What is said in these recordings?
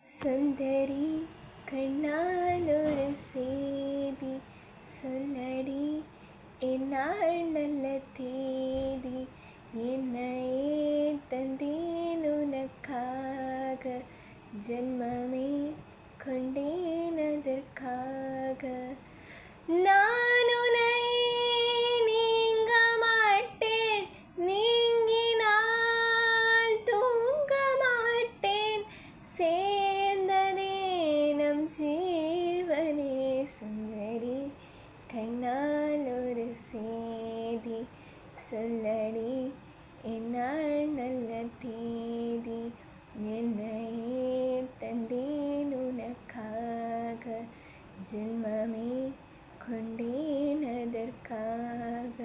சுந்தரி கண்ணால் ஒரு செய்தி சொல்லடி, என்னால் நல்ல தேதி என்னையே தந்தேன் உனக்காக, ஜென்மமே கொண்டேன் அதற்காக. நான் உன்னை நீங்க மாட்டேன், நீங்கினால் தூங்க மாட்டேன், சேர்ந்ததே நம் ஜீவனே. சுந்தரி கண்ணால் ஒரு செய்தி சொல்லடி, என்னால் நல்ல தேதி என்னையே தந்தேன் உனக்காக, ஜென்மமே கொண்டேன் அதற்காக.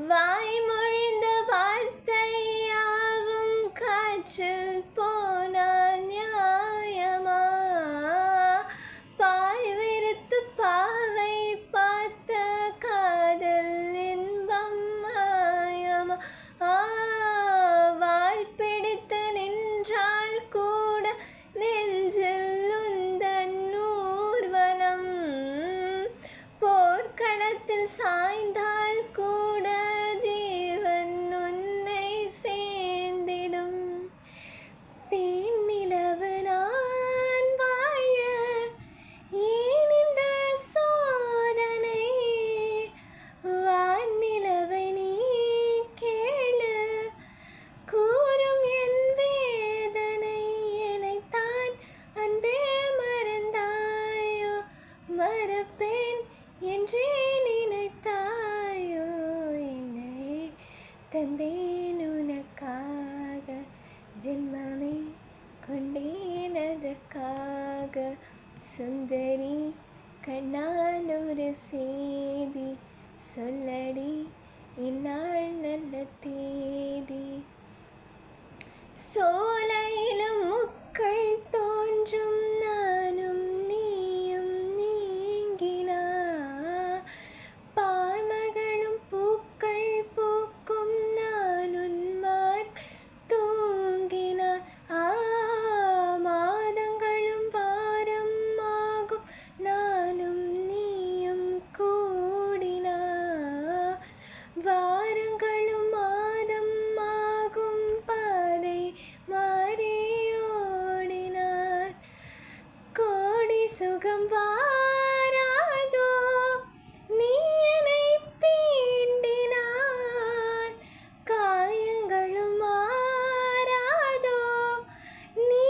வாய்மொழிந்த வார்த்தையாவும் காற்றில் போனால் நியாயமா? பாய் விரித்து பாவை பார்த்த காதல் இன்பம் மாயமா? வால் பிடித்து நின்றால் கூட நெஞ்சில் உந்தன் ஊர்வலம், போர்க்களத்தில் சாய்ந்தால் கூட ஜீவன் உன்னை சேர்ந்திடும். தேன் நிலவு நான் வாழ ஏன் இந்த சோதனை? வான் நிலவை நீ கேளு, கூறும் என் வேதனை. என்னைத்தான் அன்பே மறந்தாயோ, மறப்பேன் என்றே நினைத்தாயோ, என்னை தந்தேன் உனக்காக, ஜென்மமே கொண்டேன் அதற்காக. சுந்தரி கண்ணால் ஒரு செய்தி சொல்லடி, என்னால் நல்ல தேதி. சோலையிலும் முக்கள் தோன்றும் நானும் நீயும் நீங்கினா, பாமகளும் பூக்கள் பூக்கும் நான் உன்மார் தூங்கினார். மாதங்களும் வாரம் ஆகும் நானும் நீயும் கூடினார், வாரங்களும் மாதம் ஆகும் பாதை மாறி ஓடினார். கோடி சுகம் வாராதோ நீ என்னை தீண்டினார், காயங்களும் மாறாதோ நீ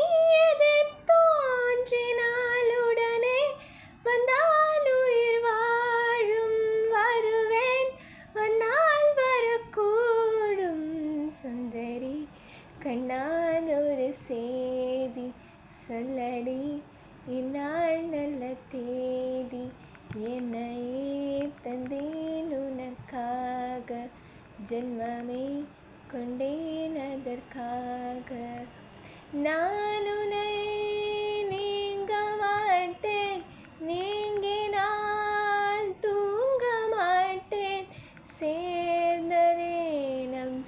எதிர் தோன்றினால், உடனே வந்தால் உயிர் வாழும், வருவேன் வந்தால் வரக்கூடும். சுந்தரி கண்ணால் ஒரு செய்தி சொல்லடி, என்னால் நல்ல தேதி என்னையே தந்தேன் உனக்காக, ஜென்மமே கொண்டேன் அதற்காக. நான் உன்னை நீங்க மாட்டேன், நீங்கினால் தூங்க மாட்டேன், சேர்ந்ததே நம்